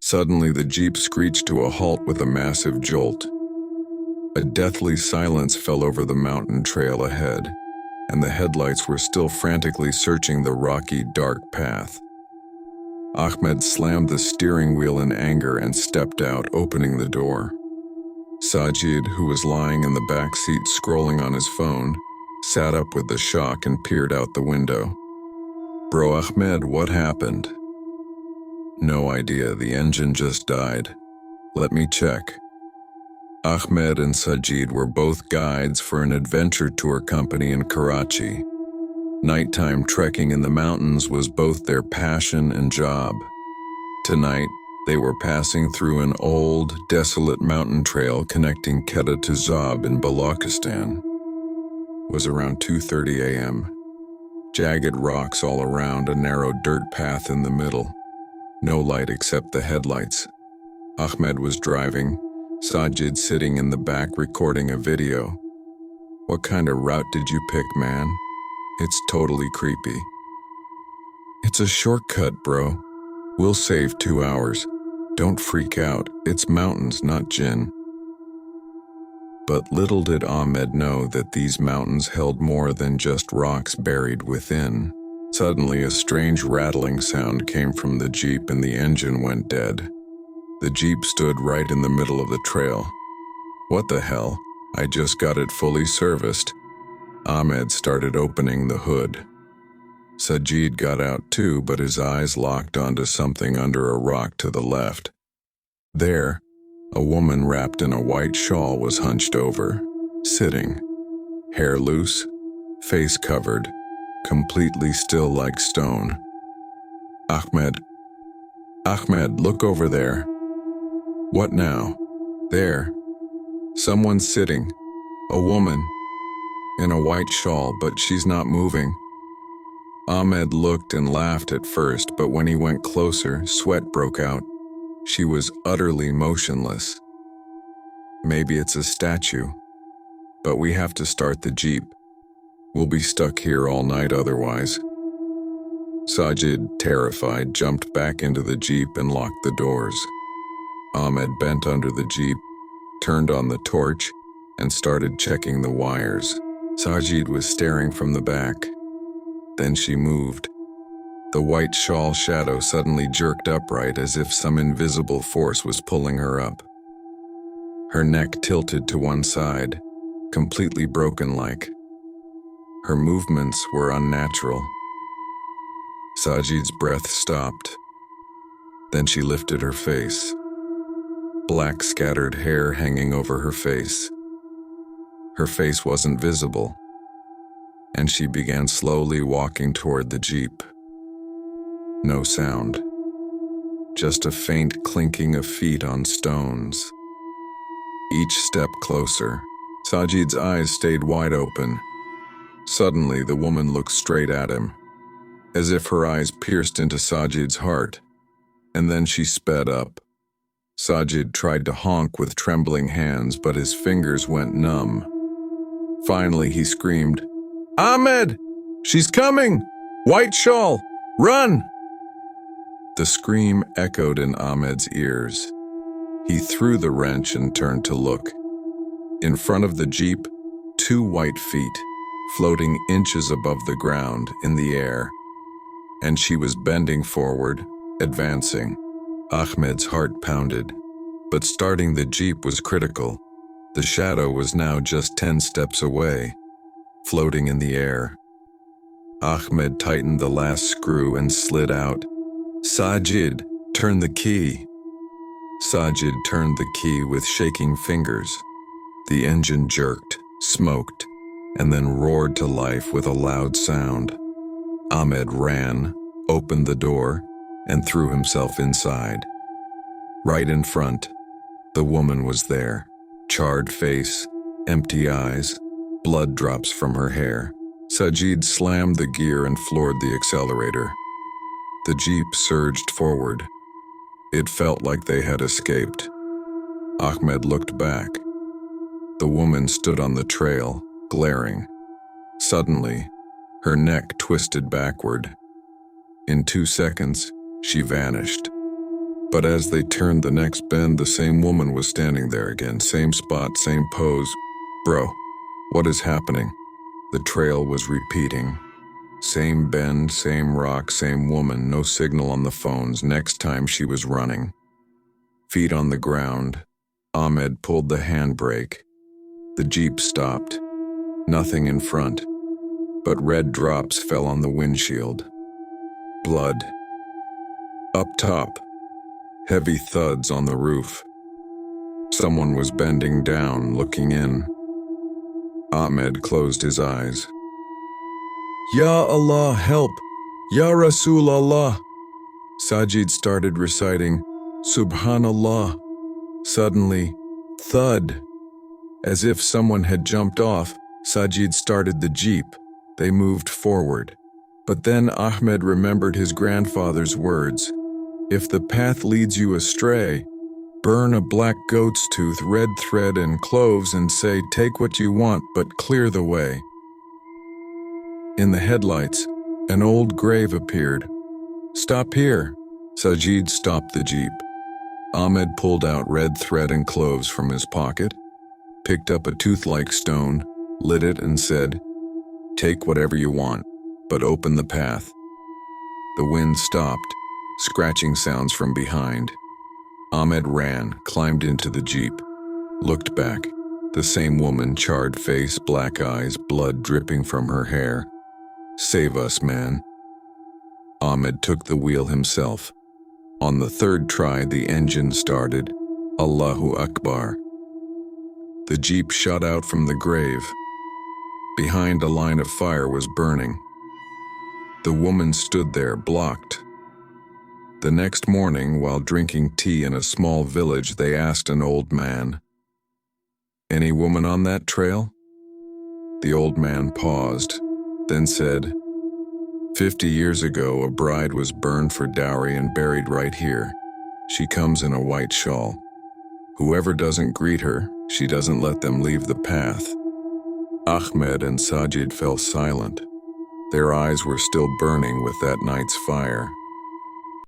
Suddenly, the jeep screeched to a halt with a massive jolt. A deathly silence fell over the mountain trail ahead, and the headlights were still frantically searching the rocky, dark path. Ahmed slammed the steering wheel in anger and stepped out, opening the door. Sajid, who was lying in the back seat scrolling on his phone, sat up with the shock and peered out the window. "Bro Ahmed, what happened?" "No idea, the engine just died. Let me check." Ahmed and Sajid were both guides for an adventure tour company in Karachi. Nighttime trekking in the mountains was both their passion and job. Tonight, they were passing through an old, desolate mountain trail connecting Kedah to Zab in Balochistan. It was around 2:30 a.m. Jagged rocks all around, a narrow dirt path in the middle. No light except the headlights. Ahmed was driving, Sajid sitting in the back recording a video. "What kind of route did you pick, man? It's totally creepy." "It's a shortcut, bro. We'll save 2 hours. Don't freak out, it's mountains, not jinn." But little did Ahmed know that these mountains held more than just rocks buried within. Suddenly, a strange rattling sound came from the jeep and the engine went dead. The jeep stood right in the middle of the trail. "What the hell? I just got it fully serviced." Ahmed started opening the hood. Sajid got out too, but his eyes locked onto something under a rock to the left. There, a woman wrapped in a white shawl was hunched over, sitting, hair loose, face covered, completely still like stone. Ahmed, look over there." "What now?" "There. Someone's sitting. A woman. In a white shawl, but she's not moving." Ahmed looked and laughed at first, but when he went closer, sweat broke out. She was utterly motionless. "Maybe it's a statue. But we have to start the jeep. We'll be stuck here all night otherwise." Sajid, terrified, jumped back into the jeep and locked the doors. Ahmed bent under the jeep, turned on the torch, and started checking the wires. Sajid was staring from the back. Then she moved. The white shawl shadow suddenly jerked upright as if some invisible force was pulling her up. Her neck tilted to one side, completely broken-like. Her movements were unnatural. Sajid's breath stopped. Then she lifted her face. Black scattered hair hanging over her face. Her face wasn't visible, and she began slowly walking toward the jeep. No sound, just a faint clinking of feet on stones. Each step closer. Sajid's eyes stayed wide open. Suddenly, the woman looked straight at him, as if her eyes pierced into Sajid's heart, and then she sped up. Sajid tried to honk with trembling hands, but his fingers went numb. Finally, he screamed, "Ahmed! She's coming! White shawl! Run!" The scream echoed in Ahmed's ears. He threw the wrench and turned to look. In front of the jeep, 2 white feet, floating inches above the ground in the air. And she was bending forward, advancing. Ahmed's heart pounded. But starting the jeep was critical. The shadow was now just 10 steps away, floating in the air. Ahmed tightened the last screw and slid out. "Sajid, turn the key." Sajid turned the key with shaking fingers. The engine jerked, smoked, and then roared to life with a loud sound. Ahmed ran, opened the door, and threw himself inside. Right in front, the woman was there, charred face, empty eyes, blood drops from her hair. Sajid slammed the gear and floored the accelerator. The jeep surged forward. It felt like they had escaped. Ahmed looked back. The woman stood on the trail, glaring. Suddenly, her neck twisted backward. In 2 seconds, she vanished. But as they turned the next bend, the same woman was standing there again, same spot, same pose. Bro, what is happening? The trail was repeating. Same bend, same rock, same woman, no signal on the phones. Next time she was running. Feet on the ground, Ahmed pulled the handbrake. The Jeep stopped. Nothing in front, but red drops fell on the windshield. Blood. Up top, heavy thuds on the roof. Someone was bending down, looking in. Ahmed closed his eyes. Ya Allah, help! Ya Rasul Allah! Sajid started reciting, Subhanallah. Suddenly, thud. As if someone had jumped off, Sajid started the Jeep. They moved forward. But then Ahmed remembered his grandfather's words. If the path leads you astray, burn a black goat's tooth, red thread and cloves and say, take what you want, but clear the way. In the headlights, an old grave appeared. Stop here. Sajid stopped the Jeep. Ahmed pulled out red thread and cloves from his pocket, picked up a tooth-like stone, lit it and said, take whatever you want, but open the path. The wind stopped, scratching sounds from behind. Ahmed ran, climbed into the Jeep, looked back. The same woman, charred face, black eyes, blood dripping from her hair. Save us, man. Ahmed took the wheel himself. On the third try, the engine started. Allahu Akbar. The Jeep shot out from the grave. Behind a line of fire was burning. The woman stood there, blocked. The next morning, while drinking tea in a small village, they asked an old man, any woman on that trail? The old man paused, then said, 50 years ago, a bride was burned for dowry and buried right here. She comes in a white shawl. Whoever doesn't greet her, she doesn't let them leave the path. Ahmed and Sajid fell silent. Their eyes were still burning with that night's fire.